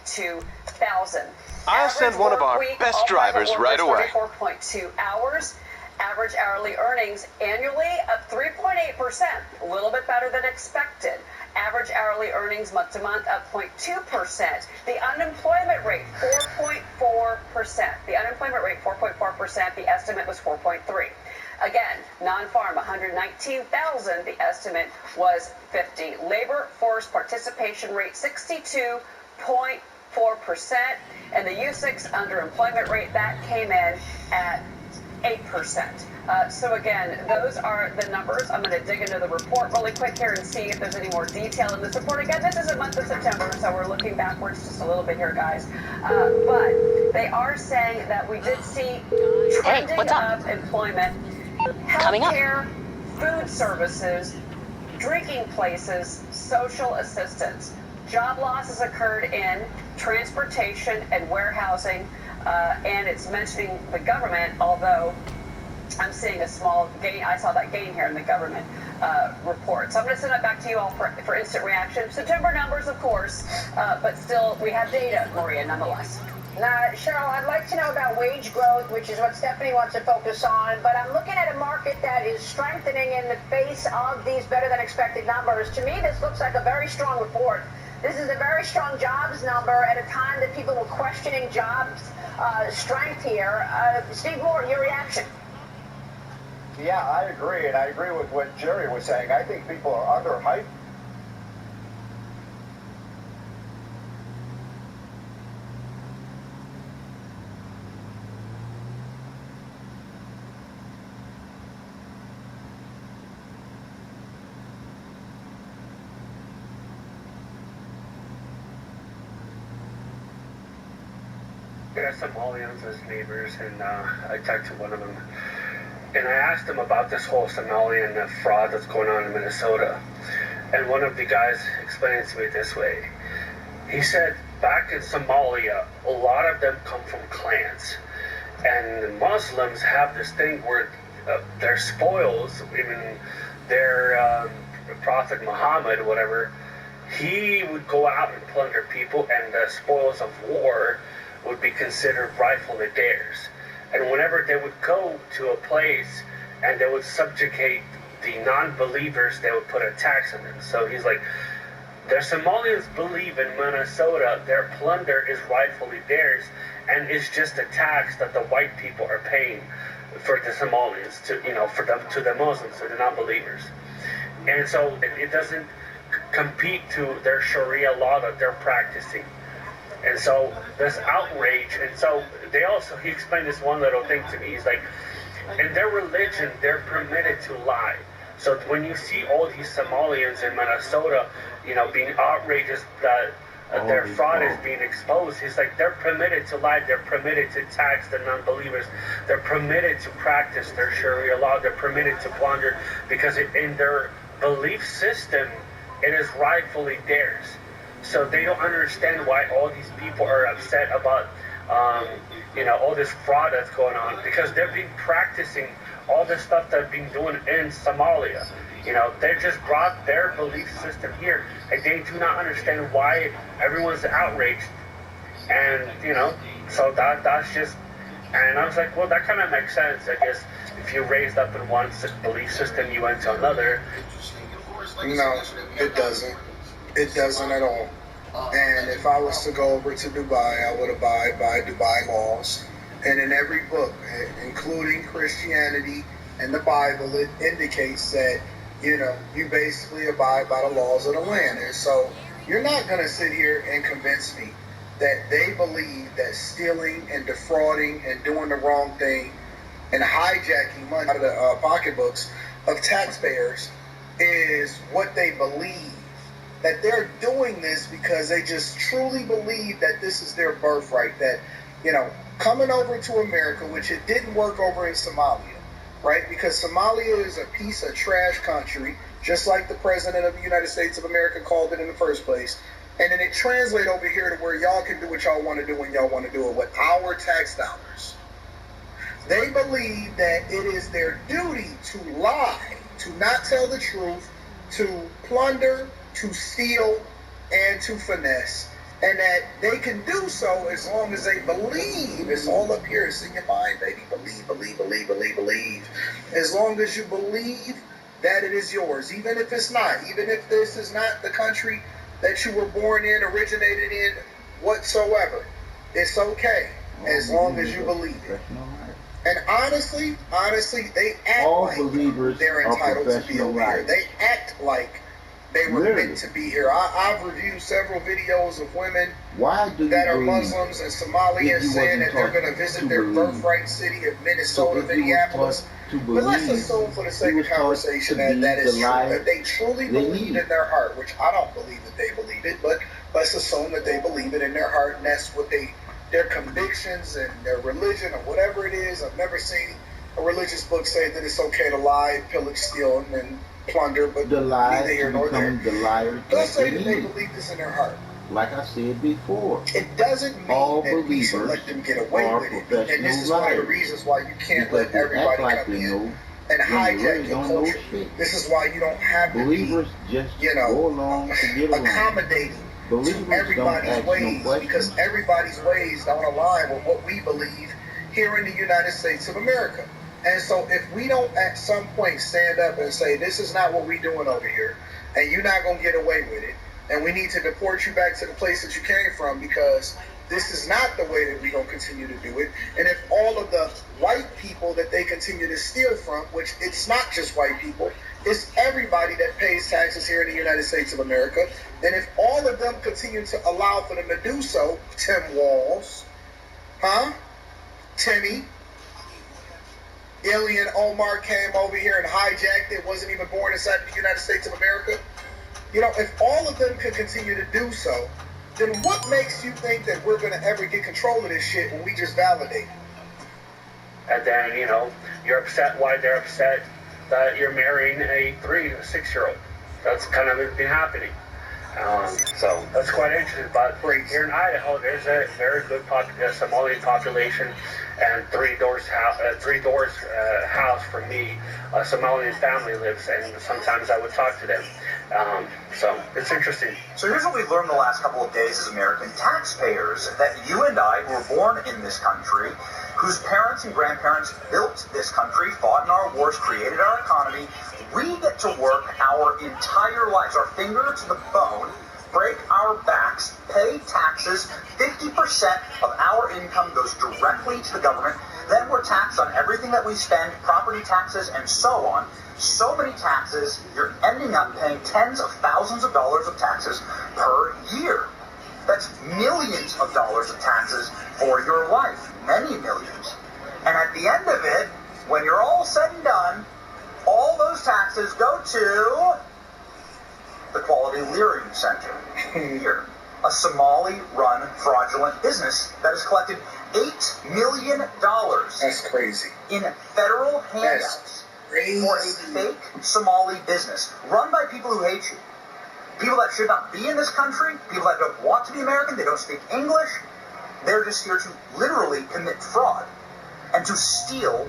4.2 thousand. I'll send one of our best drivers right away. 4.2 hours. Average hourly earnings annually up 3.8%, a little bit better than expected. Average hourly earnings month to month up 0.2%. The unemployment rate 4.4%. The unemployment rate 4.4%. The estimate was 4.3. Again, non-farm 119,000. The estimate was 50. Labor force participation rate 62.4%, and the U6 underemployment rate that came in at 8%. So again, those are the numbers. I'm going to dig into the report really quick here and see if there's any more detail in this report. Again, this is the month of September, so we're looking backwards just a little bit here, guys. But they are saying that we did see trending up employment, healthcare, food services, drinking places, social assistance. Job losses occurred in transportation and warehousing, and it's mentioning the government, although I'm seeing a small gain. I saw that gain here in the government report. So I'm going to send that back to you all for instant reaction. September numbers, of course, but still we have data, Maria, nonetheless. Now, Cheryl, I'd like to know about wage growth, which is what Stephanie wants to focus on, but I'm looking at a market that is strengthening in the face of these better than expected numbers. To me, this looks like a very strong report. This is a very strong jobs number at a time that people were questioning jobs strength here. Steve Moore, your reaction? Yeah, I agree, and I agree with what Jerry was saying. I think people are underhyped. I got Somalians as neighbors, and I talked to one of them, and I asked them about this whole Somalian fraud that's going on in Minnesota. And one of the guys explained it to me this way. He said back in Somalia, a lot of them come from clans, and the Muslims have this thing where their spoils, even their Prophet Muhammad, whatever, he would go out and plunder people, and the spoils of war would be considered rightfully theirs. And whenever they would go to a place and they would subjugate the non-believers, they would put a tax on them. So he's like, the Somalians believe in Minnesota their plunder is rightfully theirs, and it's just a tax that the white people are paying for the Somalians, to, you know, for them, to the Muslims, to the non-believers. And so it doesn't compete to their Sharia law that they're practicing. And so this outrage, and so he explained this one little thing to me. He's like, in their religion, they're permitted to lie. So when you see all these Somalians in Minnesota, you know, being outrageous that their fraud is being exposed, he's like, they're permitted to lie, they're permitted to tax the non-believers, they're permitted to practice their Sharia law, they're permitted to plunder, because in their belief system, it is rightfully theirs. So they don't understand why all these people are upset about, you know, all this fraud that's going on, because they've been practicing all this stuff that they've been doing in Somalia. You know, they just brought their belief system here, and they do not understand why everyone's outraged. And, you know, so that's just, and I was like, well, that kind of makes sense. I guess if you raised up in one belief system, you went to another. No, it doesn't. It doesn't at all. And if I was to go over to Dubai, I would abide by Dubai laws. And in every book, including Christianity and the Bible, it indicates that, you know, you basically abide by the laws of the land. And so you're not going to sit here and convince me that they believe that stealing and defrauding and doing the wrong thing and hijacking money out of the pocketbooks of taxpayers is what they believe. That they're doing this because they just truly believe that this is their birthright. That, you know, coming over to America, which it didn't work over in Somalia, right? Because Somalia is a piece of trash country, just like the president of the United States of America called it in the first place. And then it translates over here to where y'all can do what y'all want to do when y'all want to do it with our tax dollars. They believe that it is their duty to lie, to not tell the truth, to plunder, to steal, and to finesse. and that they can do so as long as they believe. It's all up here. It's in your mind, baby. Believe. As long as you believe that it is yours, even if it's not, even if this is not the country that you were born in, originated in, whatsoever, it's okay as long as you believe it. And honestly, they act like they're entitled to be over here. They act like they were meant to be here. I've reviewed several videos of women that are Muslims and Somalians saying that they're going to visit their birthright city of Minnesota, Minneapolis. But let's assume for the sake of conversation that is true, that they truly believe in their heart, which I don't believe that they believe it, but let's assume that they believe it in their heart, and that's what their convictions and their religion or whatever it is. I've never seen a religious book say that it's okay to lie, pillage, steal, and plunder, but neither here nor there. Let's say that they believe this in their heart. Like I said before, it doesn't mean that we should let them get away with it. And this is one of the reasons why you can't let everybody come in and hijack your culture. This is why you don't have to be, accommodating to everybody's ways, because everybody's ways don't align with what we believe here in the United States of America. And so if we don't at some point stand up and say, this is not what we're doing over here, and you're not going to get away with it, and we need to deport you back to the place that you came from, because this is not the way that we're going to continue to do it. And if all of the white people that they continue to steal from, which it's not just white people, it's everybody that pays taxes here in the United States of America, and if all of them continue to allow for them to do so, Tim Walz, Timmy, Alien Omar came over here and hijacked it, wasn't even born inside the United States of America. If all of them could continue to do so, then what makes you think that we're going to ever get control of this shit when we just validate it? And then, you're upset why they're upset that you're marrying a 6-year-old. That's kind of been happening. So that's quite interesting. But here in Idaho, there's a very good Somali population, and three doors house from me, a Somalian family lives, and sometimes I would talk to them. So it's interesting. So here's what we've learned the last couple of days as American taxpayers, that you and I, who were born in this country, whose parents and grandparents built this country, fought in our wars, created our economy, we get to work our entire lives, our finger to the bone, break our backs, pay taxes. 50% of our income goes directly to the government. Then we're taxed on everything that we spend, property taxes and so on. So many taxes, you're ending up paying tens of thousands of dollars of taxes per year. That's millions of dollars of taxes for your life, many millions. And at the end of it, when you're all said and done, all those taxes go to the Quality Leering Center here, a Somali-run fraudulent business that has collected $8 million. That's crazy. In federal handouts for a fake Somali business run by people who hate you. People that should not be in this country, people that don't want to be American, they don't speak English. They're just here to literally commit fraud and to steal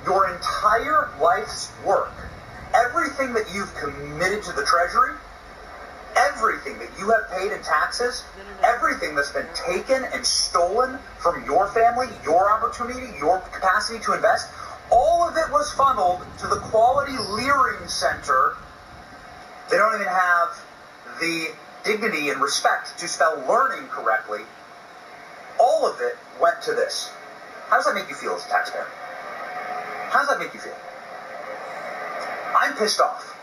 your entire life's work. Everything that you've committed to the Treasury, everything that you have paid in taxes, everything that's been taken and stolen from your family, your opportunity, your capacity to invest, all of it was funneled to the Quality Leering Center. They don't even have the dignity and respect to spell learning correctly. All of it went to this. How does that make you feel as a taxpayer? How does that make you feel? I'm pissed off.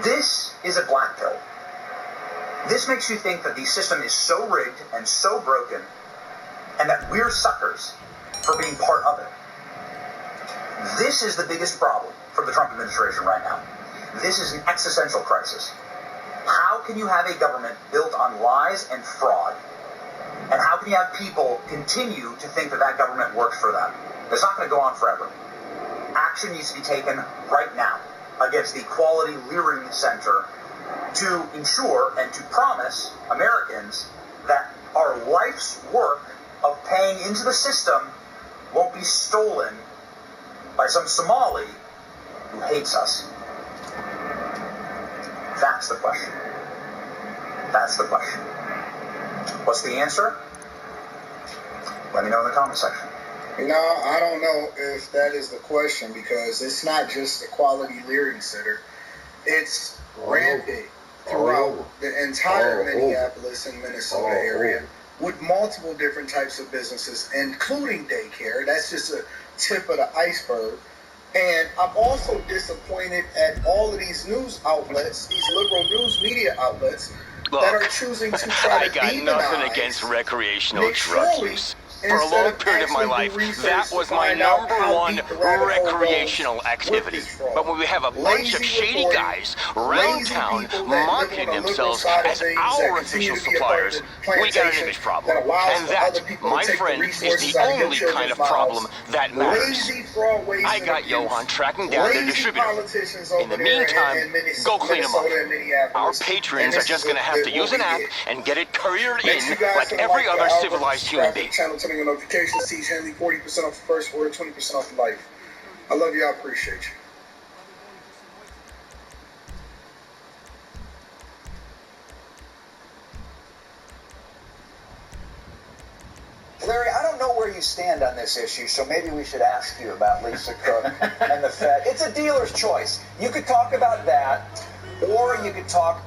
This is a black pill. This makes you think that the system is so rigged and so broken, and that we're suckers for being part of it. This is the biggest problem for the Trump administration right now. This is an existential crisis. How can you have a government built on lies and fraud? And how can you have people continue to think that that government works for them? It's not going to go on forever. Action needs to be taken right now against the Quality Leering Center to ensure and to promise Americans that our life's work of paying into the system won't be stolen by some Somali who hates us. That's the question. That's the question. What's the answer? Let me know in the comment section. No, I don't know if that is the question, because it's not just the Quality Lyric Center. It's rampant throughout the entire Minneapolis and Minnesota area with multiple different types of businesses, including daycare. That's just a tip of the iceberg. And I'm also disappointed at all of these news outlets, these liberal news media outlets, that are choosing to try to I got nothing against recreational drug use. For a long period of my life, that was my #1 recreational activity. But when we have a bunch of shady guys around town marketing themselves as our official suppliers, we got an image problem. And that, my friend, is the only kind of problem that matters. I got Johan tracking down their distributor. In the meantime, go clean them up. Our patrons are just going to have to use an app and get it couriered in like every other civilized human being. Turning on notifications, see Henley 40% off the first order, 20% off the life. I love you. I appreciate you. Larry, I don't know where you stand on this issue, so maybe we should ask you about Lisa Cook and the Fed. It's a dealer's choice. You could talk about that, or you could talk